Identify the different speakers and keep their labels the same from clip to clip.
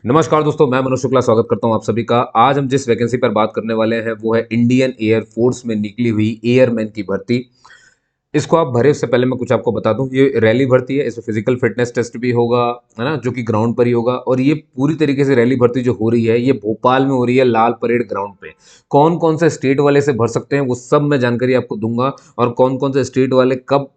Speaker 1: नमस्कार दोस्तों, मैं मनोज शुक्ला स्वागत करता हूं आप सभी का। आज हम जिस वैकेंसी पर बात करने वाले हैं वो है इंडियन एयर फोर्स में निकली हुई एयरमैन की भर्ती। इसको आप भरे उससे पहले मैं कुछ आपको बता दूं, ये रैली भर्ती है। इसमें फिजिकल फिटनेस टेस्ट भी होगा, है ना, जो कि ग्राउंड पर ही होगा। और ये पूरी तरीके से रैली भर्ती जो हो रही है ये भोपाल में हो रही है, लाल परेड ग्राउंड पे। कौन कौन से स्टेट वाले से भर सकते हैं वो सब मैं जानकारी आपको दूंगा, और कौन कौन से स्टेट वाले कब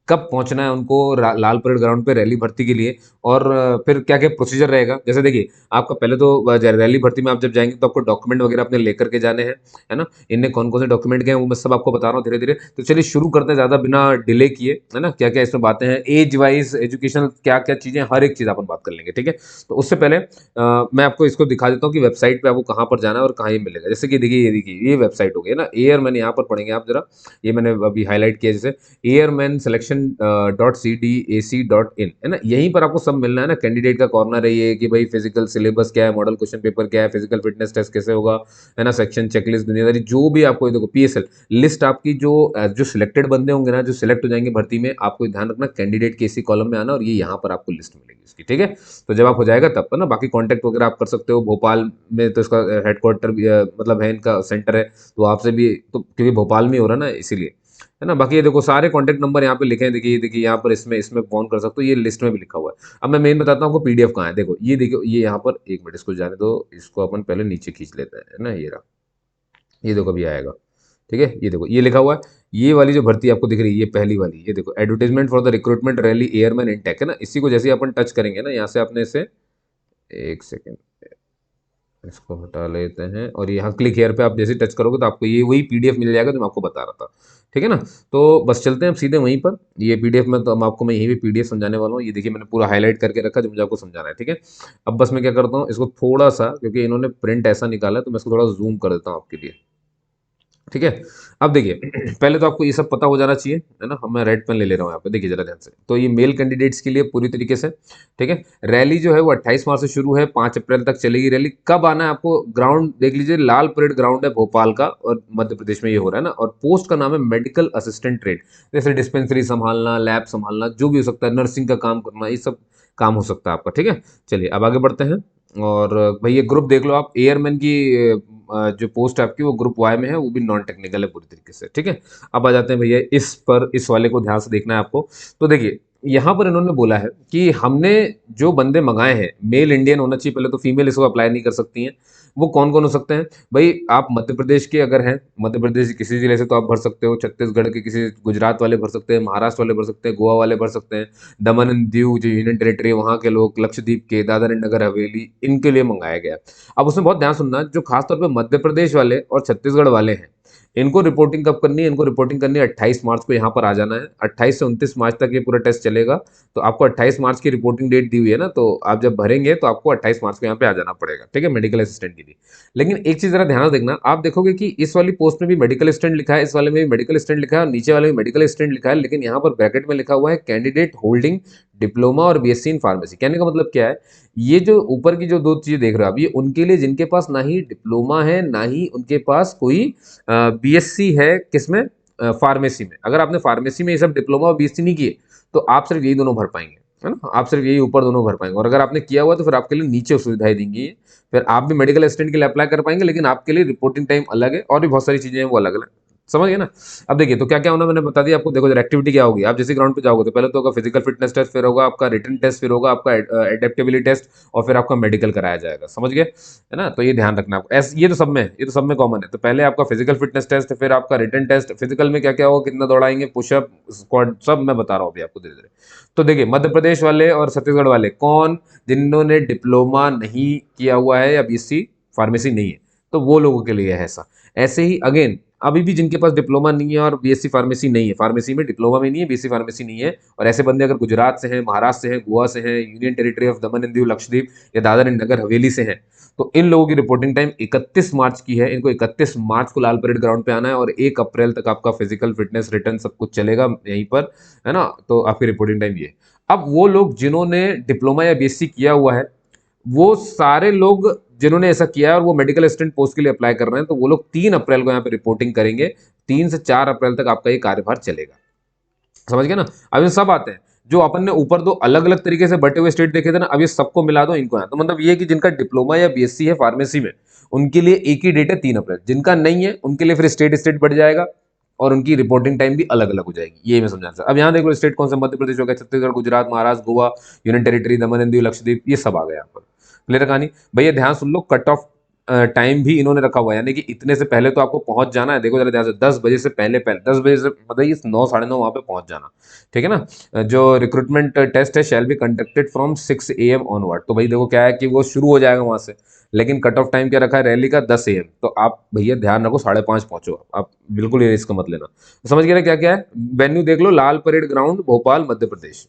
Speaker 1: कब पहुंचना है उनको लाल परेड ग्राउंड पे रैली भर्ती के लिए। और फिर क्या क्या प्रोसीजर रहेगा। जैसे देखिए, आपका पहले तो रैली भर्ती में आप जब जाएंगे तो आपको डॉक्यूमेंट वगैरह अपने लेकर के जाने हैं, है ना। इनने कौन कौन से डॉक्यूमेंट गए हैं वो मैं सब आपको बता रहा हूँ धीरे धीरे। तो चलिए शुरू करते हैं ज़्यादा बिना डिले किए, है ना। क्या क्या इसमें बातें हैं, एज वाइज एजुकेशन क्या क्या चीज़ें, हर एक चीज़ अपन बात कर लेंगे, ठीक है। तो उससे पहले मैं आपको इसको दिखा देता हूँ कि वेबसाइट पे आपको कहाँ पर जाना है और कहाँ ये मिलेगा। जैसे कि देखिए ये वेबसाइट हो गई है ना, एयर मैंने यहाँ पर पढ़ेंगे आप जरा। ये मैंने अभी हाईलाइट किया, जैसे एयरमैन सिलेक्शन .cdac.in, है ना। यहीं पर आपको सब मिलना है ना। कैंडिडेट का कॉर्नर है ये कि भाई फिजिकल सिलेबस क्या है, मॉडल क्वेश्चन पेपर क्या है, फिजिकल फिटनेस टेस्ट कैसे होगा, है ना। सेक्शन चेकलिस्ट दुनियादारी जो भी आपको, देखो पीएसएल लिस्ट आपकी जो सिलेक्टेड बंदे होंगे ना, जो सिलेक्ट हो जाएंगे भर्ती में, आपको ध्यान रखना कैंडिडेट के इसी कॉलम में आना, और ये यहाँ पर आपको लिस्ट मिलेगी इसकी, ठीक है। तो जब आप हो जाएगा तब पर ना बाकी कॉन्टैक्ट वगैरह आप कर सकते हो। भोपाल में तो इसका हेडक्वार्टर भी मतलब है, इनका सेंटर है, तो आपसे भी तो, क्योंकि भोपाल में हो रहा है ना इसीलिए, है ना। बाकी ये देखो सारे कॉन्टैक्ट नंबर यहाँ पे लिखे हैं। देखिए देखिए यहाँ पर इसमें इसमें फोन कर सकते हो, ये लिस्ट में भी लिखा हुआ है। अब मैं मेन बताता हूँ आपको पीडीएफ कहाँ है। देखो ये देखो, ये यहाँ पर एक मिनट इसको जाने दो, इसको अपन पहले नीचे खींच लेते हैं, है ना। ये रहा, ये देखो अभी आएगा, ठीक है। ये देखो ये लिखा हुआ है, ये वाली जो भर्ती आपको दिख रही है ये पहली वाली, ये देखो advertisement for the recruitment rally airman intake, है ना। इसी को जैसे ही अपन टच करेंगे ना, यहाँ से आपने इसे, एक सेकेंड, इसको हटा लेते हैं, और यहाँ क्लिक हेयर पे आप जैसे टच करोगे तो आपको ये वही पीडीएफ मिल जाएगा जो मैं आपको बता रहा था, ठीक है ना। तो बस चलते हैं अब सीधे वहीं पर। ये पीडीएफ में तो आपको मैं यहीं पे पीडीएफ समझाने वाला हूँ। ये देखिए मैंने पूरा हाईलाइट करके रखा जो मुझे आपको समझाना है, ठीक है। अब बस मैं क्या करता हूँ, इसको थोड़ा सा, क्योंकि इन्होंने प्रिंट ऐसा निकाला है तो मैं इसको थोड़ा जूम कर देता हूँ आपके लिए, ठीक है। अब देखिए पहले तो आपको ये सब पता हो जाना चाहिए, है ना। मैं रेड पेन ले ले रहा हूँ यहाँ पे, देखिए जरा ध्यान से। तो ये मेल कैंडिडेट्स के लिए पूरी तरीके से, ठीक है। रैली जो है वो 28 मार्च से शुरू है, 5 अप्रैल तक चलेगी रैली। कब आना है आपको, ग्राउंड देख लीजिए, लाल परेड ग्राउंड है भोपाल का, और मध्य प्रदेश में ये हो रहा है ना। और पोस्ट का नाम है मेडिकल असिस्टेंट ट्रेड, जैसे डिस्पेंसरी संभालना, लैब संभालना, जो भी हो सकता है, नर्सिंग का काम करना, ये सब काम हो सकता है आपका, ठीक है। चलिए अब आगे बढ़ते हैं। और भाई ये ग्रुप देख लो आप, एयरमैन की जो पोस्ट है आपकी वो ग्रुप वाई में है, वो भी नॉन टेक्निकल है पूरी तरीके से, ठीक है। अब आ जाते हैं भैया इस पर, इस वाले को ध्यान से देखना है आपको। तो देखिए यहाँ पर इन्होंने बोला है कि हमने जो बंदे मंगाए हैं, मेल इंडियन होना चाहिए पहले तो, फीमेल इसको अप्लाई नहीं कर सकती हैं। वो कौन कौन हो सकते हैं भाई, आप मध्य प्रदेश के अगर हैं, मध्य प्रदेश के किसी जिले से तो आप भर सकते हो, छत्तीसगढ़ के किसी, गुजरात वाले भर सकते हैं, महाराष्ट्र वाले भर सकते हैं, गोवा वाले भर सकते हैं, दमन एंड दीव जो यूनियन टेरिटरी है वहाँ के लोग, लक्षद्वीप के, दादर एंड नगर हवेली, इनके लिए मंगाया गया। अब उसमें बहुत ध्यान सुनना, जो खासतौर पे मध्य प्रदेश वाले और छत्तीसगढ़ वाले हैं, इनको रिपोर्टिंग कब करनी है, इनको रिपोर्टिंग करनी है 28 मार्च को, यहाँ पर आ जाना है। 28 से 29 मार्च तक ये पूरा टेस्ट चलेगा। तो आपको 28 मार्च की रिपोर्टिंग डेट दी हुई है ना, तो आप जब भरेंगे तो आपको 28 मार्च को यहाँ पे आ जाना पड़ेगा, ठीक है, मेडिकल असिस्टेंट के लिए। लेकिन एक चीज जरा ध्यान से देखना, आप देखोगे कि इस वाली पोस्ट में भी मेडिकल असिस्टेंट लिखा है, इस वाले में भी मेडिकल असिस्टेंट लिखा है, और नीचे वाले में मेडिकल असिस्टेंट लिखा है, लेकिन यहाँ पर ब्रैकेट में लिखा हुआ है कैंडिडेट होल्डिंग डिप्लोमा और बीएससी इन फार्मेसी। कहने का मतलब क्या है, ये जो ऊपर की जो दो चीजें देख रहे हो आप, ये उनके लिए जिनके पास ना ही डिप्लोमा है, ना ही उनके पास कोई बीएससी है, किसमें, फार्मेसी में। अगर आपने फार्मेसी में ये सब डिप्लोमा और बीएससी नहीं किए तो आप सिर्फ यही दोनों भर पाएंगे, है ना। आप सिर्फ यही ऊपर दोनों भर पाएंगे, और अगर आपने किया हुआ तो फिर आपके लिए नीचे सुविधाएं देंगी। फिर आप भी मेडिकल असिस्टेंट के लिए अप्लाई कर पाएंगे, लेकिन आपके लिए रिपोर्टिंग टाइम अलग है, और भी बहुत सारी चीजें हैं वो अलग अलग, समझ गए ना। अब देखिए तो क्या क्या होना मैंने बता दिया आपको। देखो जरा एक्टिविटी क्या होगी, आप जैसे ग्राउंड पे जाओगे तो पहले तो होगा फिजिकल फिटनेस टेस्ट, फिर होगा आपका रिटन टेस्ट, फिर होगा आपका एडेप्टेबिलिटी टेस्ट, और फिर आपका मेडिकल कराया जाएगा, समझ गए, है ना। तो ये ध्यान रखना आपको, ऐसे ये तो सब में, ये तो सब में कॉमन है। तो पहले आपका फिजिकल फिटनेस टेस्ट, फिर आपका रिटन टेस्ट। फिजिकल में क्या क्या होगा, कितना दौड़ाएंगे, पुशअप, स्क्वाट, सब मैं बता रहा हूँ अभी आपको धीरे धीरे। तो देखिए मध्य प्रदेश वाले और छत्तीसगढ़ वाले कौन, जिन्होंने डिप्लोमा नहीं किया हुआ है या बीएससी फार्मेसी नहीं है, तो वो लोगों के लिए है ऐसा। ऐसे ही अगेन अभी भी जिनके पास डिप्लोमा नहीं है और बीएससी फार्मेसी नहीं है, फार्मेसी में डिप्लोमा भी नहीं है, बीएससी फार्मेसी नहीं है, और ऐसे बंदे अगर गुजरात से हैं, महाराष्ट्र से हैं, गोवा से हैं, union territory of Daman and Diu, Lakshadweep या दादर एंड नगर हवेली से हैं, तो इन लोगों की रिपोर्टिंग टाइम 31 मार्च की है। इनको 31 मार्च को लाल परेड ग्राउंड पे आना है, और 1 अप्रैल तक आपका फिजिकल फिटनेस रिटर्न सब कुछ चलेगा यहीं पर, है ना। तो आपकी रिपोर्टिंग टाइम ये। अब वो लोग जिन्होंने डिप्लोमा या बीएससी किया हुआ है, वो सारे लोग जिन्होंने ऐसा किया है और वो मेडिकल असिस्टेंट पोस्ट के लिए अप्लाई कर रहे हैं, तो वो लोग 3 अप्रैल को यहाँ पे रिपोर्टिंग करेंगे। 3 से 4 अप्रैल तक आपका ये कार्यभार चलेगा, समझ गए ना। अब इन सब आते हैं, जो अपन ने ऊपर दो अलग अलग तरीके से बटे हुए स्टेट देखे थे ना, अब ये सबको मिला दो इनको यहाँ। तो मतलब ये है कि जिनका डिप्लोमा या बीएससी है फार्मेसी में, उनके लिए एक ही डेट है 3 अप्रैल। जिनका नहीं है उनके लिए फिर स्टेट स्टेट बढ़ जाएगा और उनकी रिपोर्टिंग टाइम भी अलग अलग हो जाएगी। ये मैं समझाना चाहता। अब यहाँ देख लो स्टेट कौन सा, मध्य प्रदेश हो गया, Chhattisgarh, Gujarat, Maharashtra, Goa, union territory, Daman and Diu, Lakshadweep, ये सब आ गया यहाँ पर। क्लियर कहानी। भैया ध्यान सुन लो, कट ऑफ टाइम भी इन्होंने रखा हुआ है, यानी कि इतने से पहले तो आपको पहुंच जाना है। देखो जरा ध्यान से, 10 बजे से पहले पहले 10 बजे से मतलब ये 9 9:30 वहां पे पहुंच जाना। ठीक है ना। जो रिक्रूटमेंट टेस्ट है shall be conducted from 6 AM onward. तो भाई देखो क्या है कि वो शुरू हो जाएगा वहां से, लेकिन कट ऑफ टाइम क्या रखा है रैली का 10 AM। तो आप भैया ध्यान रखो 5:30 पहुंचो आप, बिल्कुल ये रिस्क मत लेना। तो समझ गए ना क्या क्या है। वेन्यू देख लो, लाल परेड ग्राउंड, भोपाल, मध्य प्रदेश।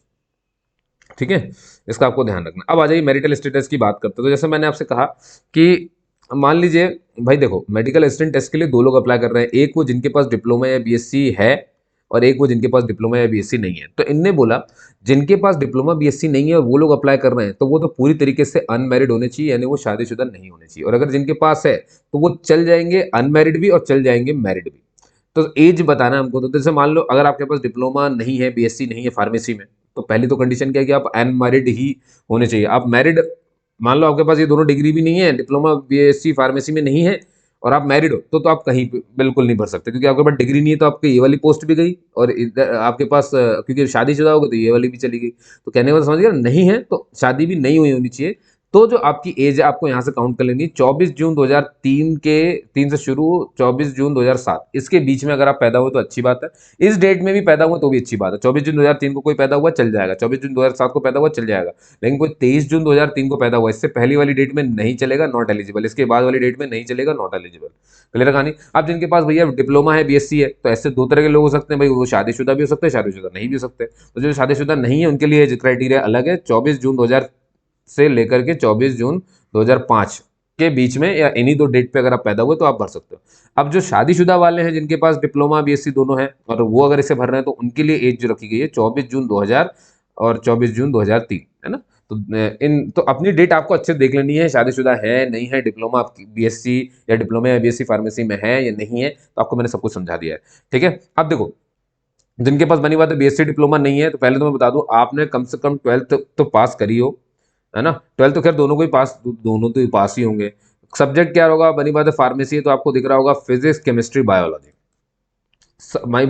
Speaker 1: ठीक है, इसका आपको ध्यान रखना। अब आ जाइए मैरिटल स्टेटस की बात करते हैं। तो जैसे मैंने आपसे कहा कि मान लीजिए भाई देखो, मेडिकल असिस्टेंट टेस्ट के लिए 2 लोग अप्लाई कर रहे हैं, एक वो जिनके पास डिप्लोमा या बीएससी है और एक वो जिनके पास डिप्लोमा या बीएससी नहीं है। तो इनने बोला जिनके पास डिप्लोमा बीएससी नहीं है और वो लोग अप्लाई कर रहे हैं, तो वो तो पूरी तरीके से अनमैरिड होने चाहिए, यानी वो शादीशुदा नहीं होने चाहिए। और अगर जिनके पास है तो वो चल जाएंगे अनमैरिड भी और चल जाएंगे मैरिड भी। तो एज बताना है हमको। तो जैसे मान लो अगर आपके पास डिप्लोमा नहीं है, बीएससी नहीं है फार्मेसी में, तो पहली तो कंडीशन क्या है कि आप अनमैरिड ही होने चाहिए। आप मैरिड, मान लो आपके पास ये दोनों डिग्री भी नहीं है, डिप्लोमा बीएससी फार्मेसी में नहीं है और आप मैरिड हो, तो आप कहीं पे बिल्कुल नहीं भर सकते, क्योंकि आपके पास डिग्री नहीं है। तो आपकी ये वाली पोस्ट भी गई और इधर आपके पास क्योंकि शादीशुदा होगा तो ये वाली भी चली गई। तो कहने का मतलब समझ गया, नहीं है तो शादी भी नहीं हुई होनी चाहिए। तो जो आपकी एज है आपको यहाँ से काउंट कर लेनी है। 24 जून 2003 के 3 से शुरू, 24 जून 2007 इसके बीच में अगर आप पैदा हुए तो अच्छी बात है। इस डेट में भी पैदा हुआ तो भी अच्छी बात है। 24 जून 2003 को कोई पैदा हुआ चल जाएगा, 24 जून 2007 को पैदा हुआ चल जाएगा, लेकिन कोई 23 जून 2003 को पैदा हुआ, इससे पहली वाली डेट में नहीं चलेगा, नॉट एलिजिबल। इसके बाद वाली डेट में नहीं चलेगा, नॉट एलिजिबल। क्लियर कहानी। अब जिनके पास भैया डिप्लोमा है, बीएससी है, तो ऐसे दो तरह के लोग हो सकते हैं भाई, वो शादीशुदा भी हो सकते हैं, शादीशुदा नहीं भी हो सकते। तो जो शादीशुदा नहीं है उनके लिए क्राइटेरिया अलग है। 24 जून 2000 से लेकर के 24 जून 2005 के बीच में या इन्हीं 2 डेट पे अगर आप पैदा हुए तो आप भर सकते हो। अब जो शादीशुदा वाले हैं जिनके पास डिप्लोमा बीएससी दोनों है और वो अगर इसे भर रहे हैं, तो उनके लिए एज जो रखी गई है 24 जून 2000 और 24 जून 2003, है ना। तो इन तो अपनी डेट आपको अच्छे से देख लेनी है, शादीशुदा है नहीं है, डिप्लोमा आपकी बीएससी या डिप्लोमा या बीएससी फार्मेसी में है या नहीं है, तो आपको मैंने सब कुछ समझा दिया है। ठीक है। अब देखो जिनके पास बनी बात है बीएससी डिप्लोमा नहीं है, तो पहले तो मैं बता दूं आपने कम से कम 12th तो पास करी हो, है ना। 12th तो खैर दोनों को ही पास, दोनों तो ही पास ही होंगे। सब्जेक्ट क्या होगा, बनी बात है फार्मेसी है तो आपको दिख रहा होगा फिजिक्स, केमिस्ट्री, बायोलॉजी।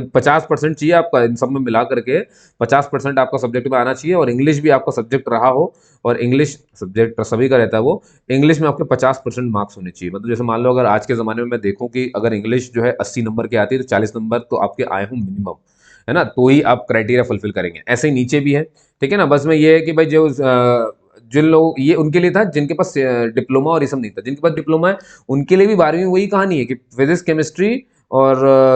Speaker 1: 50% चाहिए आपका इन सब में मिला करके, 50% आपका सब्जेक्ट में आना चाहिए। और इंग्लिश भी आपका सब्जेक्ट रहा हो, और इंग्लिश सब्जेक्ट सभी का रहता है, वो इंग्लिश में आपके 50% मार्क्स होने चाहिए। मतलब जैसे मान लो अगर आज के ज़माने में मैं देखूं कि अगर इंग्लिश जो है 80 नंबर की आती है, तो 40 नंबर तो आपके आए हों मिनिमम, है ना, तो ही आप क्राइटेरिया फुलफिल करेंगे। ऐसे ही नीचे भी है। ठीक है ना। बस में ये है कि भाई जो जिन लोग, ये उनके लिए था जिनके पास डिप्लोमा और ये सब नहीं था। जिनके पास डिप्लोमा है उनके लिए भी 12वीं में वही कहानी है कि फिजिक्स, केमिस्ट्री और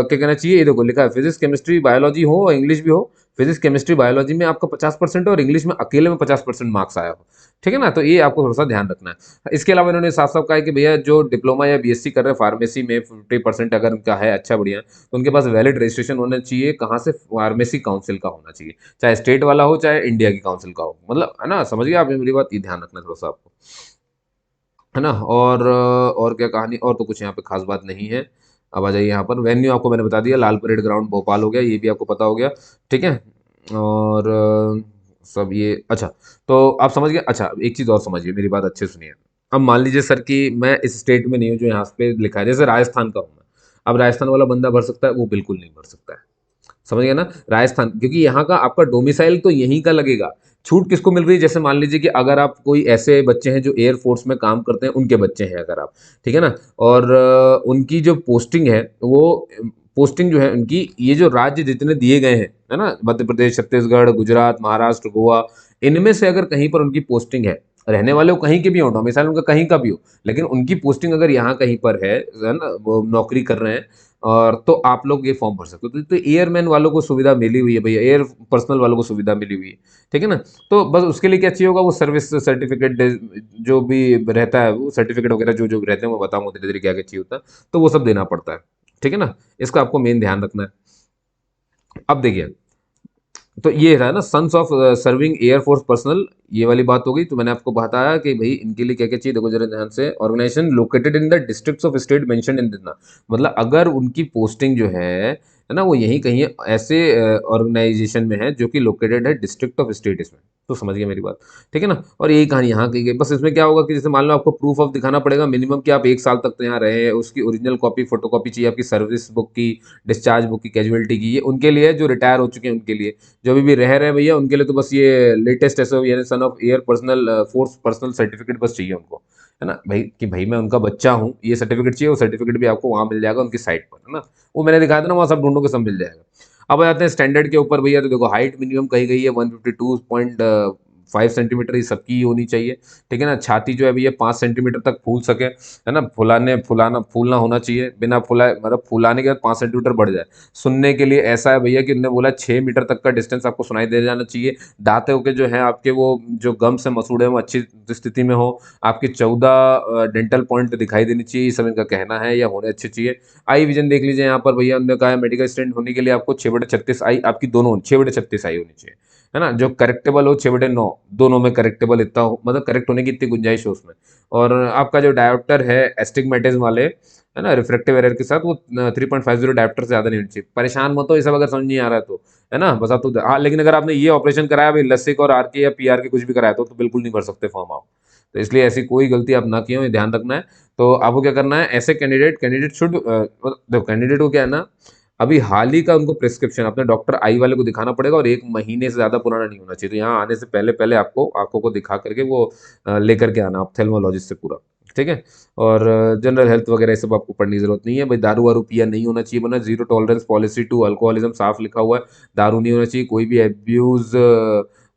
Speaker 1: क्या कहना चाहिए, ये देखो लिखा है फिजिक्स, केमिस्ट्री, बायोलॉजी हो और इंग्लिश भी हो। फिजिक्स, केमिस्ट्री, बायोलॉजी में आपका 50% और इंग्लिश में अकेले में 50% मार्क्स आया हो। ठीक है ना। तो ये आपको थोड़ा सा ध्यान रखना है। इसके अलावा इन्होंने साफ साफ कहा है कि भैया जो डिप्लोमा या बीएससी कर रहे हैं फार्मेसी में 50% अगर उनका है, अच्छा बढ़िया, तो उनके पास वैलिड रजिस्ट्रेशन होना चाहिए। कहाँ से, फार्मेसी काउंसिल का होना चाहिए, चाहे स्टेट वाला हो चाहे इंडिया की काउंसिल का हो। मतलब है ना, समझ गया आपने मेरी बात, ये ध्यान रखना थोड़ा सा आपको, है ना। और क्या कहानी, और तो कुछ यहाँ पे खास बात नहीं है। अब आ जाइए यहाँ पर, वेन्यू आपको मैंने बता दिया, लाल परेड ग्राउंड भोपाल हो गया, ये भी आपको पता हो गया। ठीक है। और सब ये अच्छा, तो आप समझ गए। अच्छा एक चीज़ और समझिए, मेरी बात अच्छे सुनिए। अब मान लीजिए सर कि मैं इस स्टेट में नहीं हूँ जो यहाँ पे लिखा है, जैसे राजस्थान का हूँ मैं। अब राजस्थान वाला बंदा भर सकता है, वो बिल्कुल नहीं भर सकता है। समझ गया ना, राजस्थान, क्योंकि यहाँ का आपका डोमिसाइल तो यहीं का लगेगा। छूट किसको मिल रही है, जैसे मान लीजिए कि अगर आप कोई ऐसे बच्चे हैं जो एयरफोर्स में काम करते हैं, उनके बच्चे हैं अगर आप, ठीक है ना, और उनकी जो पोस्टिंग है वो पोस्टिंग जो है उनकी, ये जो राज्य जितने दिए गए हैं, है ना, मध्य प्रदेश, छत्तीसगढ़, गुजरात, महाराष्ट्र, गोवा, इनमें से अगर कहीं पर उनकी पोस्टिंग है, रहने वाले वो कहीं के भी हो, डोमिसाइल उनका कहीं का भी हो, लेकिन उनकी पोस्टिंग अगर यहाँ कहीं पर है ना, वो नौकरी कर रहे हैं, और तो आप लोग ये फॉर्म भर सकते हो। तो एयरमैन वालों को सुविधा मिली हुई है भैया, एयर पर्सनल वालों को सुविधा मिली हुई है। ठीक है ना। तो बस उसके लिए क्या चाहिए होगा, वो सर्विस सर्टिफिकेट जो भी रहता है, वो सर्टिफिकेट वगैरह जो जो रहते हैं, वो बताऊंगा धीरे धीरे क्या क्या चाहिए होता है, तो वो सब देना पड़ता है। ठीक है ना। इसका आपको मेन ध्यान रखना है। अब देखिए, तो ये है ना, sons of serving air force personnel, ये वाली बात हो गई। तो मैंने आपको बताया कि भाई इनके लिए क्या क्या चाहिए, देखो जरा ध्यान से। Organisation located in the districts of state mention in this, मतलब अगर उनकी पोस्टिंग जो है है ना, वो यहीं कहीं ऐसे ऑर्गेनाइजेशन में है जो कि लोकेटेड है डिस्ट्रिक्ट ऑफ स्टेट इसमें। तो समझ गए मेरी बात, ठीक है ना। और यही कहानी यहाँ की गई। बस इसमें क्या होगा कि जैसे मान लो आपको प्रूफ ऑफ दिखाना पड़ेगा मिनिमम कि आप 1 साल तक तो यहाँ रहे हैं, उसकी ओरिजिनल कॉपी फोटोकॉपी चाहिए, आपकी सर्विस बुक की, डिस्चार्ज बुक की, कैजुअलिटी की। ये उनके लिए है जो रिटायर हो चुके हैं उनके लिए, जो अभी भी रह रहे हैं भैया उनके लिए तो बस ये लेटेस्ट एसओ यानी son of air personal force personal certificate बस चाहिए उनको, है ना भाई, कि भाई मैं उनका बच्चा हूँ, ये सर्टिफिकेट चाहिए। वो सर्टिफिकेट भी आपको वहाँ मिल जाएगा उनकी साइट पर, है ना। वो मैंने दिखाया था ना, वहाँ सब ढूंढो के सब मिल जाएगा। अब आ जाते हैं स्टैंडर्ड के ऊपर भैया। तो देखो हाइट मिनिमम कही गई है 152.5 सेंटीमीटर, ये सबकी होनी चाहिए, ठीक है ना। छाती जो है भैया 5 सेंटीमीटर तक फूल सके, है ना। फूलना होना चाहिए, बिना फुलाए मतलब फुलाने के बाद 5 सेंटीमीटर बढ़ जाए। सुनने के लिए ऐसा है भैया कि उन्होंने बोला 6 मीटर तक का डिस्टेंस आपको सुनाई दे जाना चाहिए। दांतों के जो है आपके वो जो गम से मसूड़े हैं वो अच्छी स्थिति में हो। आपकी 14 डेंटल पॉइंट दिखाई देनी चाहिए, ये सब इनका कहना है, या होने अच्छे चाहिए। आई विजन देख लीजिए यहाँ पर भैया, उन्होंने कहा है मेडिकल स्टूडेंट होने के लिए आपको 6/36 आई, आपकी दोनों 6/36 आई होनी चाहिए, है ना। जो करेक्टेबल हो 6/9, दोनों में करेक्टेबल इतना हो, मतलब करेक्ट होने की इतनी गुंजाइश हो उसमें। और आपका जो डायोप्टर है एस्टिग्मेटिज्म वाले, है ना, रिफ्रेक्टिव एरर के साथ, वो 3.50 डायोप्टर से ज़्यादा नहीं होनी चाहिए। परेशान मत हो, ये सब अगर समझ नहीं आ रहा है तो, है ना, बस आप तो हाँ। लेकिन अगर आपने ये ऑपरेशन कराया भाई लसिक और आर के या पी आर के कुछ भी कराया तो बिल्कुल नहीं भर सकते फॉर्म आप। तो इसलिए ऐसी कोई गलती आप ना किए हो, ये ध्यान रखना है। तो आपको क्या करना है, ऐसे कैंडिडेट शुड देखो कैंडिडेट को क्या है ना, अभी हाल ही का उनको प्रिस्क्रिप्शन अपने डॉक्टर आई वाले को दिखाना पड़ेगा, और 1 महीने से ज़्यादा पुराना नहीं होना चाहिए। तो यहाँ आने से पहले पहले आपको आंखों को दिखा करके वो लेकर के आना ऑप्थेल्मोलॉजिस्ट से पूरा, ठीक है। और जनरल हेल्थ वगैरह ये सब आपको पढ़ने की जरूरत नहीं है भाई। दारू वारू पिया नहीं होना चाहिए, वरना zero tolerance policy to alcoholism साफ लिखा हुआ है। दारू नहीं होना चाहिए, कोई भी एब्यूज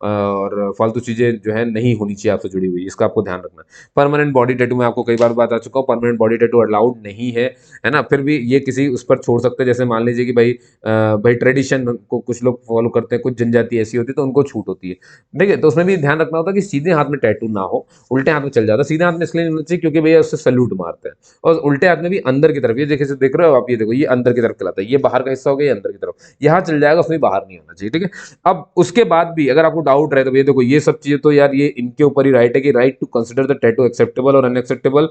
Speaker 1: और फालतू चीजें जो है नहीं होनी चाहिए आपसे जुड़ी हुई, इसका आपको ध्यान रखना है। परमानेंट बॉडी टैटू में आपको कई बार बता चुका हूँ, परमानेंट बॉडी टैटू अलाउड नहीं है ना। फिर भी ये किसी उस पर छोड़ सकते हैं, जैसे मान लीजिए कि भाई ट्रेडिशन को कुछ लोग फॉलो करते हैं, कुछ जनजाति ऐसी होती है तो उनको छूट होती है, ठीक है। तो उसमें भी ध्यान रखना होता है कि सीधे हाथ में टैटू ना हो, उल्टे हाथ में चल जाता है। सीधे हाथ में इसलिए नहीं होना चाहिए क्योंकि भैया उससे सल्यूट मारते हैं। और उल्टे हाथ में भी अंदर की तरफ, ये देखिए देख रहे हो आप, ये देखो ये अंदर की तरफ चलाता है, ये बाहर का हिस्सा हो गया, ये अंदर की तरफ, यहाँ चल जाएगा, उसमें बाहर नहीं होना चाहिए, ठीक है। अब उसके बाद भी अगर आपको डाउट रहे तो भैया देखो ये सब चीजें तो यार ये इनके ऊपर ही राइट है कि right to consider the tattoo acceptable और unacceptable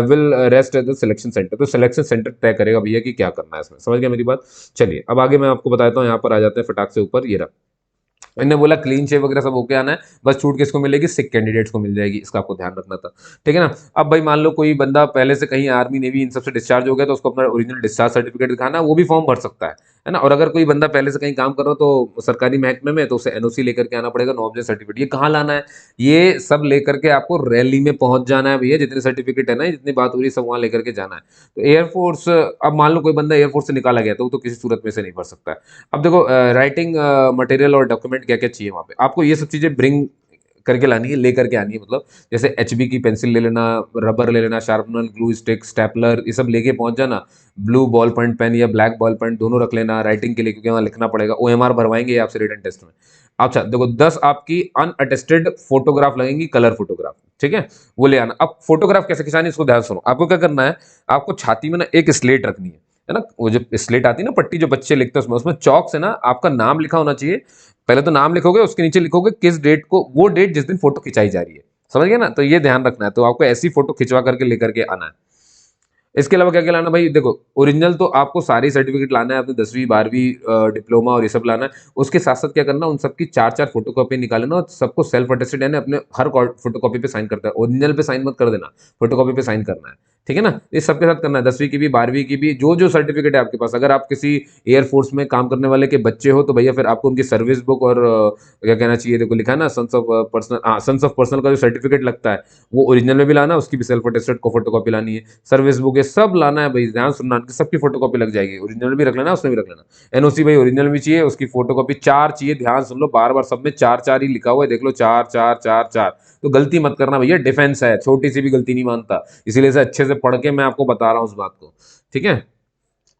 Speaker 1: will rest at the selection centre. तो सिलेक्शन सेंटर तय करेगा भैया कि क्या करना है इसमें, समझ गया मेरी बात। चलिए अब आगे मैं आपको बताता हूँ, यहाँ पर आ जाते हैं फटाक से ऊपर। ये रहा, इन्होंने बोला क्लीन शेव वगैरह सब होके आना है, बस छूट किसको मिलेगी, सिक कैंडिडेट्स को मिल जाएगी, इसका आपको ध्यान रखना था, ठीक है ना। अब भाई मान लो कोई बंदा पहले से कहीं आर्मी नेवी इन सबसे डिस्चार्ज हो गया तो उसको अपना ओरिजिनल डिस्चार्ज सर्टिफिकेट दिखाना है, वो भी फॉर्म भर सकता है ना। और अगर कोई बंदा पहले से कहीं काम कर रहा हो तो सरकारी महकमे में, तो उसे एनओसी लेकर के आना पड़ेगा, नो ऑब्जेक्ट सर्टिफिकेट। ये कहाँ लाना है, ये सब लेकर के आपको रैली में पहुंच जाना है भैया, जितने सर्टिफिकेट है ना, जितनी बात हो रही है सब वहां लेकर के जाना है। तो एयरफोर्स, अब मान लो कोई बंदा एयरफोर्स से निकाला गया तो वो तो किसी सूरत में से नहीं भर सकता है। अब देखो राइटिंग मटेरियल और डॉक्यूमेंट क्या क्या चाहिए वहाँ पे, आपको ये सब चीज़ें ब्रिंग करके लानी है, लेकर के आनी है। मतलब जैसे एचबी की पेंसिल ले लेना, रबर ले लेना, शार्पनर, ग्लू स्टिक, स्टेपलर, ये सब लेके पहुंच जाना। ब्लू बॉल पॉइंट पेन या ब्लैक बॉल पॉइंट दोनों रख लेना राइटिंग के लिए, क्योंकि वहाँ लिखना पड़ेगा, ओएमआर भरवाएंगे आपसे रिटन टेस्ट में। अच्छा देखो 10 आपकी अनअटेस्टेड फोटोग्राफ लगेंगी, कलर फोटोग्राफ, ठीक है, वो ले आना। अब फोटोग्राफ कैसे खिंचानी इसको ध्यान सुनो, आपको क्या करना है, आपको छाती में ना एक स्लेट रखनी है ना। वो जो स्लेट आती है ना, पट्टी जो बच्चे लिखते हैं उसमें, उसमें चौक से ना आपका नाम लिखा होना चाहिए। पहले तो नाम लिखोगे, उसके नीचे लिखोगे किस डेट को, वो डेट जिस दिन फोटो खिंचाई जा रही है, समझ गए ना। तो ये ध्यान रखना है, तो आपको ऐसी फोटो खिंचवा करके लेकर के आना है। इसके अलावा क्या क्या लाना भाई, देखो ओरिजिनल तो आपको सारी सर्टिफिकेट लाना है, अपने 10वीं 12वीं डिप्लोमा और ये सब लाना है। उसके साथ साथ क्या करना, उन सबकी 4-4 फोटोकॉपी निकालना और सबको सेल्फ अटेस्टेड यानी अपने हर फोटोकॉपी पे साइन करता है, ओरिजिनल पे साइन मत कर देना, फोटोकॉपी पे साइन करना है, ठीक है ना। इस सबके साथ करना है, 10वीं की भी 12वीं की भी, जो जो सर्टिफिकेट है आपके पास। अगर आप किसी एयरफोर्स में काम करने वाले के बच्चे हो तो भैया फिर आपको उनकी सर्विस बुक और क्या कहना चाहिए, देखो लिखा है ना सन्स ऑफ पर्सनल, हाँ सन्स ऑफ पर्सनल का जो सर्टिफिकेट लगता है वो ओरिजिनल में भी लाना, उसकी भी सेल्फ अटेस्टेड को फोटोकॉपी लानी है, सर्विस बुक, ये सब लाना है भाई, ध्यान सुनना, उनकी सबकी फोटोकॉपी लग जाएगी, ओरिजिनल भी रख लेना, उसमें भी रख लेना। एनओसी भाई ओरिजिनल भी चाहिए, उसकी फोटोकॉपी 4 चाहिए, ध्यान सुन लो, बार बार सब में 4-4 ही लिखा हुआ है, देख लो 4-4-4-4। तो गलती मत करना भैया, डिफेंस है, छोटी सी भी गलती नहीं मानता, इसीलिए से अच्छे से पढ़ के मैं आपको बता रहा हूँ उस बात को, ठीक है।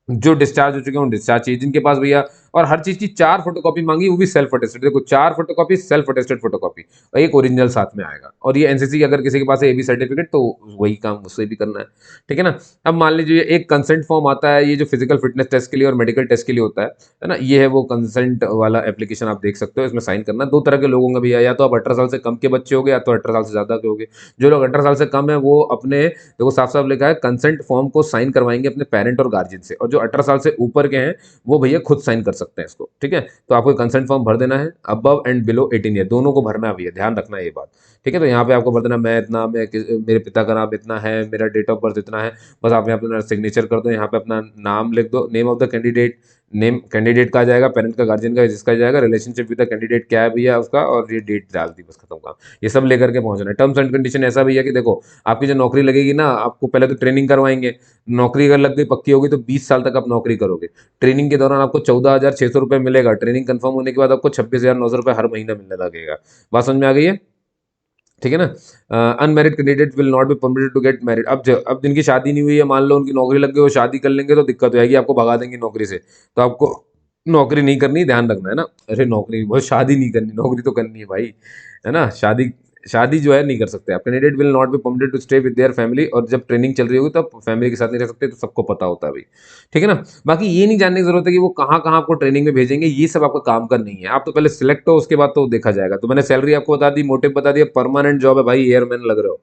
Speaker 1: जो डिस्चार्ज हो चुके हैं डिस्चार्ज चाहिए जिनके पास भैया। और हर चीज की 4 फोटोकॉपी मांगी, वो भी सेल्फ अटेस्टेड। देखो 4 फोटोकॉपी सेल्फ अटेस्टेड फोटोकॉपी और एक ओरिजिनल साथ में आएगा। और ये एनसीसी अगर किसी के पास है एबी सर्टिफिकेट तो वही काम उससे भी करना है, ठीक है ना। अब मान लीजिए एक कंसेंट फॉर्म आता है, ये जो फिजिकल फिटनेस टेस्ट के लिए और मेडिकल टेस्ट के लिए होता है ना, ये है वो कंसेंट वाला एप्लीकेशन, आप देख सकते हो। इसमें साइन करना है। दो तरह के लोग होंगे भैया, या तो आप 18 साल से कम के बच्चे होंगे या तो 18 साल से ज्यादा के होंगे। जो लोग 18 साल से कम है वो अपने, देखो साफ साफ लिखा है, कंसेंट फॉर्म को साइन करवाएंगे अपने पेरेंट और गार्जियन से, और जो 18 साल से ऊपर के हैं वो भैया खुद साइन कर सकते हैं इसको, ठीक है। तो आपको कंसेंट फॉर्म भर देना है, अबव एंड बिलो 18 ईयर दोनों को भरना है भैया, ध्यान रखना है ये बात, ठीक है। तो यहाँ पे आपको भर देना मैं इतना, मेरे पिता का नाम इतना है, मेरा डेट ऑफ बर्थ इतना है, बस आप यहाँ पे अपना सिग्नेचर कर दो, यहाँ पे अपना नाम लिख दो, name of the candidate, name candidate का आ जाएगा, पेरेंट का, गार्जियन का, जिसका आ जाएगा, रिलेशनशिप विद द कैंडिडेट क्या है भैया उसका, और ये डेट डाल दी, बस खत्म काम। ये सब लेकर के पहुंचना है। टर्म्स एंड कंडीशन ऐसा भैया कि देखो आपकी जो नौकरी लगेगी ना, आपको पहले तो ट्रेनिंग करवाएंगे। नौकरी अगर लग गई पक्की होगी तो 20 साल तक आप नौकरी करोगे। ट्रेनिंग के दौरान आपको 14,600 रुपये मिलेगा। ट्रेनिंग कंफर्म होने के बाद आपको 26,900 रुपये हर महीना मिलने लगेगा। बात समझ में आ गई है, ठीक है ना। Unmarried candidate will not be permitted to get married. अब जिनकी शादी नहीं हुई है, मान लो उनकी नौकरी लग गई, वो शादी कर लेंगे तो दिक्कत हो जाएगी, आपको भगा देंगे नौकरी से। तो आपको नौकरी नहीं करनी, ध्यान रखना है ना। अरे नौकरी, वो शादी नहीं करनी, नौकरी तो करनी है भाई, है ना। शादी शादी जो है नहीं कर सकते आप। Candidate will not be permitted to stay with their family, और जब ट्रेनिंग चल रही होगी तब फैमिली के साथ नहीं रह सकते, तो सबको पता होता है भाई, ठीक है ना। बाकी ये नहीं जानने की जरूरत है कि वो कहाँ कहाँ आपको ट्रेनिंग में भेजेंगे, ये सब आपका काम का नहीं है। आप तो पहले सिलेक्ट हो, उसके बाद तो देखा जाएगा। तो मैंने सैलरी आपको बता दी, मोटिव बता दिया, परमानेंट जॉब है भाई, एयरमैन लग रहे हो,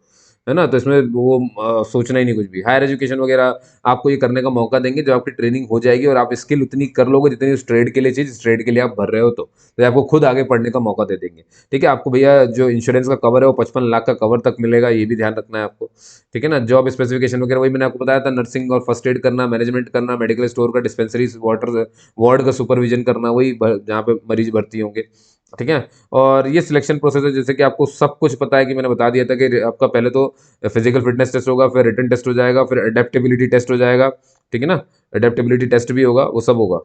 Speaker 1: है ना। तो इसमें वो सोचना ही नहीं कुछ भी। हायर एजुकेशन वगैरह आपको ये करने का मौका देंगे जब आपकी ट्रेनिंग हो जाएगी और आप स्किल उतनी कर लोगे जितनी उस ट्रेड के लिए चाहिए, जिस ट्रेड के लिए आप भर रहे हो। तो ये आपको खुद आगे पढ़ने का मौका दे देंगे, ठीक है। आपको भैया जो इंश्योरेंस का कवर है वो 55 लाख का कवर तक मिलेगा, ये भी ध्यान रखना है आपको, ठीक है ना। जॉब स्पेसिफिकेशन वगैरह वही मैंने आपको बताया था, नर्सिंग और फर्स्ट एड करना, मैनेजमेंट करना, मेडिकल स्टोर का, डिस्पेंसरी वाटर वार्ड का सुपरविजन करना, वही जहाँ पे मरीज भर्ती होंगे, ठीक है। और ये सिलेक्शन प्रोसेस है, जैसे कि आपको सब कुछ पता है कि मैंने बता दिया था कि आपका पहले तो फिजिकल फिटनेस टेस्ट होगा, फिर रिटन टेस्ट हो जाएगा, फिर अडेप्टेबिलिटी टेस्ट हो जाएगा, ठीक है ना। अडेप्टेबिलिटी टेस्ट भी होगा, वो सब होगा,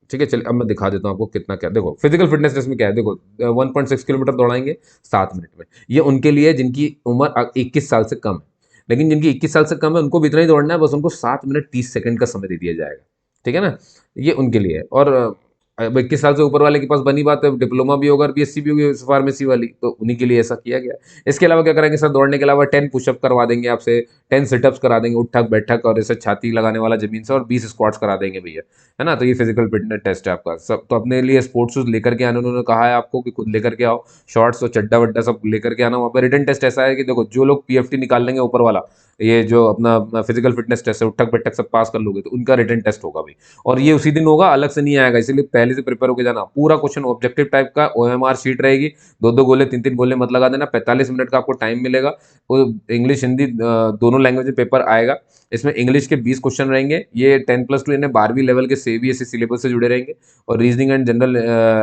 Speaker 1: ठीक है। चलिए अब मैं दिखा देता हूँ आपको कितना क्या। देखो फिजिकल फिटनेस टेस्ट में क्या है, देखो 1.6 किलोमीटर दौड़ाएंगे 7 मिनट में। ये उनके लिए है जिनकी उम्र 21 साल से कम है। लेकिन जिनकी 21 साल से कम है उनको भी इतना ही दौड़ना है, बस उनको 7 मिनट 30 सेकंड का समय दे दिया जाएगा, ठीक है ना। ये उनके लिए है। और अब 21 साल से ऊपर वाले के पास बनी बात है, डिप्लोमा भी होगा और बीएससी भी होगी फार्मेसी वाली, तो उन्हीं के लिए ऐसा किया गया है। इसके अलावा क्या कराएंगे सर, दौड़ने के अलावा 10 पुशअप करवा देंगे आपसे, 10 सिटअप्स करा देंगे, उठक बैठक और ऐसे छाती लगाने वाला जमीन से, और 20 स्क्वाट्स करा देंगे भैया, है ना। तो ये फिजिकल फिटनेस टेस्ट है आपका सब। तो अपने लिए स्पोर्ट्स शूज लेकर के आने, उन्होंने कहा है आपको कि खुद लेकर के आओ, शॉर्ट्स और चड्डा वड्डा सब लेकर के आना। वहाँ पर रिटन टेस्ट ऐसा है कि देखो जो लोग पीएफटी निकाल लेंगे ऊपर वाला, ये जो अपना फिजिकल फिटनेस टेस्ट है, उठक बैठक सब पास कर लोगे तो उनका रिटन टेस्ट होगा भाई। और ये उसी दिन होगा, अलग से नहीं आएगा, इसीलिए पहले से प्रिपेयर होकर जाना। पूरा क्वेश्चन ऑब्जेक्टिव टाइप का, ओएमआर शीट रहेगी, दो दो गोले 3 3 गोले मत लगा देना। 45 मिनट का आपको टाइम मिलेगा। वो इंग्लिश हिंदी दोनों लैंग्वेज में पेपर आएगा। इसमें इंग्लिश के 20 क्वेश्चन रहेंगे, ये 10+2 यानी 12वीं लेवल के सीबीएसई सिलेबस से जुड़े रहेंगे। और रीजनिंग एंड जनरल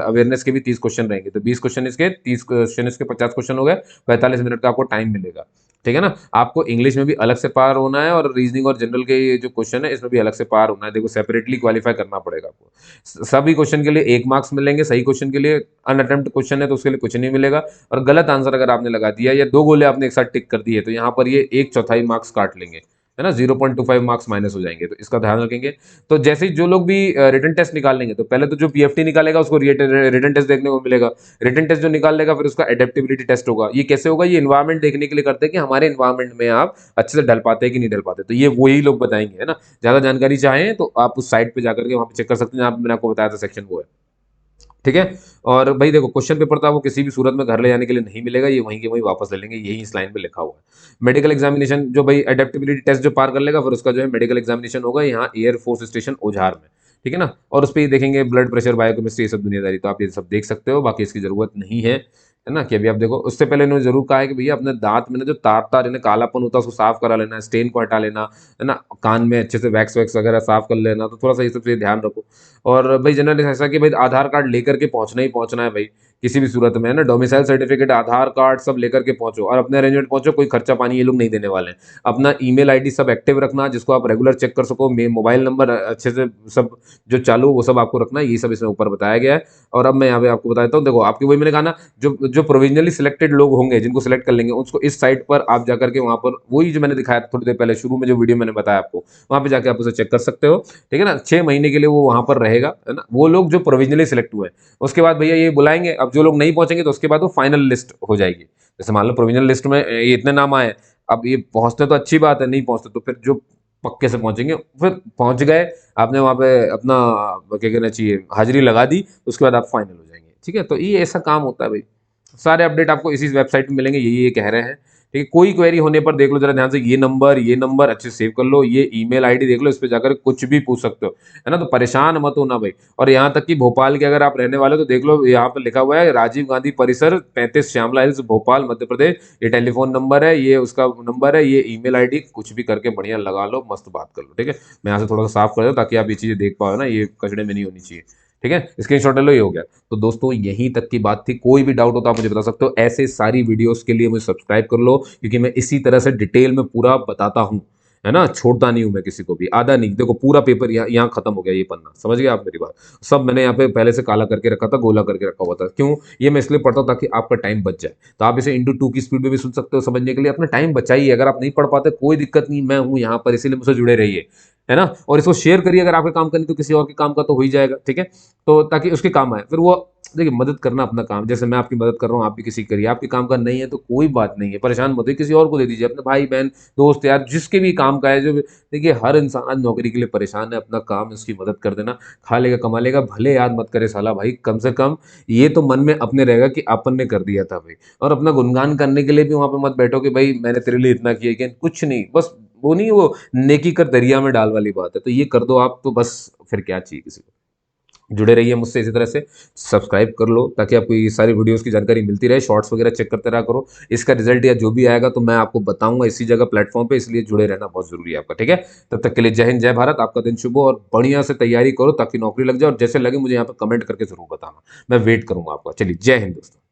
Speaker 1: अवेयरनेस के भी 30 क्वेश्चन रहेंगे। तो 20 क्वेश्चन इसके, 30 क्वेश्चन इसके, 50 क्वेश्चन हो गए, 45 मिनट का आपको टाइम मिलेगा, ठीक है ना। आपको इंग्लिश में भी अलग से पार होना है, और रीजनिंग और जनरल के ये जो क्वेश्चन है इसमें भी अलग से पार होना है। देखो सेपरेटली क्वालिफाई करना पड़ेगा आपको। सभी क्वेश्चन के लिए 1 मार्क्स मिलेंगे, सही क्वेश्चन के लिए। अनअटेम्प्ट क्वेश्चन है तो उसके लिए कुछ नहीं मिलेगा। और गलत आंसर अगर आपने लगा दिया या 2 गोले आपने एक साथ टिक कर दिए तो यहाँ पर ये 1/4 मार्क्स काट लेंगे, है ना। 0.25 मार्क्स माइनस हो जाएंगे, तो इसका ध्यान रखेंगे। तो जैसे ही जो लोग भी रिटन टेस्ट निकाल लेंगे, तो पहले तो जो पीएफटी निकालेगा उसको रिटन टेस्ट देखने को मिलेगा। रिटन टेस्ट जो निकाल लेगा फिर उसका एडेप्टेबिलिटी टेस्ट होगा। ये कैसे होगा, ये इन्वायरमेंट देखने के लिए करते हैं कि हमारे इन्वायरमेंट में आप अच्छे से ढल पाते हैं कि नहीं ढल पाते। तो ये वही लोग बताएंगे, है ना। ज्यादा जानकारी चाहें तो आप उस साइट पे जाकर के वहां पे चेक कर सकते हैं, जहाँ पे मैंने आपको बताया था सेक्शन वो है, ठीक है। और भाई देखो क्वेश्चन पेपर तो आपको किसी भी सूरत में घर ले जाने के लिए नहीं मिलेगा, ये वहीं के वहीं वापस ले लेंगे, यही इस लाइन पे लिखा हुआ है। मेडिकल एग्जामिनेशन जो भाई एडेप्टेबिलिटी टेस्ट जो पार कर लेगा फिर उसका जो है मेडिकल एग्जामिनेशन होगा यहाँ एयरफोर्स स्टेशन ओझार में, ठीक है ना। और उस पर देखेंगे ब्लड प्रेशर, बायोकेमिस्ट्री, ये सब दुनियादारी, तो आप ये सब देख सकते हो, बाकी इसकी जरूरत नहीं है ना। कि अभी आप देखो उससे पहले इन्होंने जरूर कहा है कि भैया अपने दांत में ना जो तार तार इन्हें कालापन होता है उसको साफ करा लेना, स्टेन को हटा लेना, है ना। कान में अच्छे से वैक्स वैक्स वगैरह साफ कर लेना, तो थोड़ा सा ये सब चीज़ ध्यान रखो। और भाई जनरली ऐसा कि भाई आधार कार्ड लेकर के पहुंचना ही पहुंचना है भाई, किसी भी सूरत में, है ना। डोमिसाइल सर्टिफिकेट, आधार कार्ड सब लेकर के पहुंचो, और अपने अरेंजमेंट पहुंचो, कोई खर्चा पानी ये लोग नहीं देने वाले हैं। अपना ईमेल आईडी सब एक्टिव रखना, जिसको आप रेगुलर चेक कर सको, मोबाइल नंबर अच्छे से सब जो चालू वो सब आपको रखना है, ये सब इसमें ऊपर बताया गया है। और अब मैं यहाँ पे आपको बता देता हूँ, देखो आपकी वही मैंने कहा ना, जो जो जो प्रोविजनली सिलेक्टेड लोग होंगे जिनको सिलेक्ट कर लेंगे उसको इस साइट पर आप जाकर के वहां पर वही जो मैंने दिखाया था थोड़ी देर पहले शुरू में जो वीडियो मैंने बताया आपको, वहां पे जाके आप उसे चेक कर सकते हो। ठीक है ना, 6 महीने के लिए वो वहां पर रहेगा, है ना, वो लोग जो प्रोविजनली सिलेक्ट हुए हैं। उसके बाद भैया ये बुलाएंगे, अब जो लोग नहीं पहुंचेंगे तो उसके बाद वो फाइनल लिस्ट हो जाएगी। जैसे मान लो प्रोविजनल लिस्ट में ये इतने नाम आए, अब ये पहुंचते तो अच्छी बात है, नहीं पहुंचते तो फिर जो पक्के से पहुंचेंगे, फिर पहुंच गए, आपने वहां पे अपना क्या कहना चाहिए हाजिरी लगा दी, उसके बाद आप फाइनल हो जाएंगे। ठीक है, तो ये ऐसा काम होता है भाई। सारे अपडेट आपको इसी वेबसाइट पे मिलेंगे, यही ये कह रहे हैं। ठीक है, कोई क्वेरी होने पर देख लो जरा ध्यान से, ये नंबर अच्छे से सेव कर लो, ये ईमेल आईडी देख लो, इस पे जाकर कुछ भी पूछ सकते हो, है ना। तो परेशान मत होना भाई। और यहाँ तक कि भोपाल के अगर आप रहने वाले हो तो देख लो, यहाँ पर लिखा हुआ है राजीव गांधी परिसर 35 श्यामला हिल्स भोपाल मध्य प्रदेश, ये टेलीफोन नंबर है, ये उसका नंबर है, ये ईमेल आईडी, कुछ भी करके बढ़िया लगा लो, मस्त बात कर लो। ठीक है, मैं यहाँ से थोड़ा सा साफ कर दूँ ताकि आप ये चीजें देख पाओ ना, ये कचड़े में नहीं होनी चाहिए। ठीक है, स्क्रीनशॉट ले लो, ये हो गया। तो दोस्तों यहीं तक की बात थी, कोई भी डाउट हो तो आप मुझे बता सकते हो। ऐसे सारी वीडियोस के लिए मुझे सब्सक्राइब कर लो, क्योंकि मैं इसी तरह से डिटेल में पूरा बताता हूं, है ना, छोड़ता नहीं हूं मैं किसी को भी, आधा नहीं। देखो पूरा पेपर यहाँ खत्म हो गया, ये पन्ना, समझ गए आप मेरी बात। सब मैंने यहाँ पे पहले से काला करके रखा था, गोला करके रखा हुआ था। क्यों, ये मैं इसलिए पढ़ता हूँ ताकि आपका टाइम बच जाए। तो आप इसे इंटू 2 की स्पीड में भी सुन सकते हो, समझने के लिए अपना टाइम बचाइए। अगर आप नहीं पढ़ पाते कोई दिक्कत नहीं, मैं हूँ यहाँ पर, इसीलिए मुझसे जुड़े रहिए, है ना। और इसको शेयर करिए, अगर आपके काम करनी तो किसी और के काम का तो हो ही जाएगा। ठीक है, तो ताकि उसके काम आए, फिर वो देखिए मदद करना अपना काम, जैसे मैं आपकी मदद कर रहा हूँ आप भी किसी की करिए। आपके काम का नहीं है तो कोई बात नहीं है, परेशान मत होइए, किसी और को दे दीजिए, अपने भाई बहन दोस्त यार जिसके भी काम का है। जो देखिए हर इंसान आज नौकरी के लिए परेशान है, अपना काम है उसकी मदद कर देना। खा लेगा कमा लेगा, भले याद मत करे साला भाई, कम से कम ये तो मन में अपने रहेगा कि अपन ने कर दिया था भाई। और अपना गुणगान करने के लिए भी वहां पे मत बैठो कि भाई मैंने तेरे लिए इतना किया, कि कुछ नहीं, बस वो नहीं, वो नेकी कर दरिया में डाल वाली बात है। तो ये कर दो आप तो बस, फिर क्या चाहिए किसी को। जुड़े रहिए मुझसे इसी तरह से, सब्सक्राइब कर लो ताकि आपको ये सारी वीडियोस की जानकारी मिलती रहे। शॉर्ट्स वगैरह चेक करते रहा करो, इसका रिजल्ट या जो भी आएगा तो मैं आपको बताऊंगा इसी जगह प्लेटफॉर्म पे, इसलिए जुड़े रहना बहुत जरूरी है आपका। ठीक है, तब तक के लिए जय हिंद जय भारत, आपका दिन शुभ हो और बढ़िया से तैयारी करो ताकि नौकरी लग जाए। और जैसे लगे मुझे यहाँ पर कमेंट करके जरूर बताना, मैं वेट करूंगा आपका। चलिए जय हिंद दोस्तों।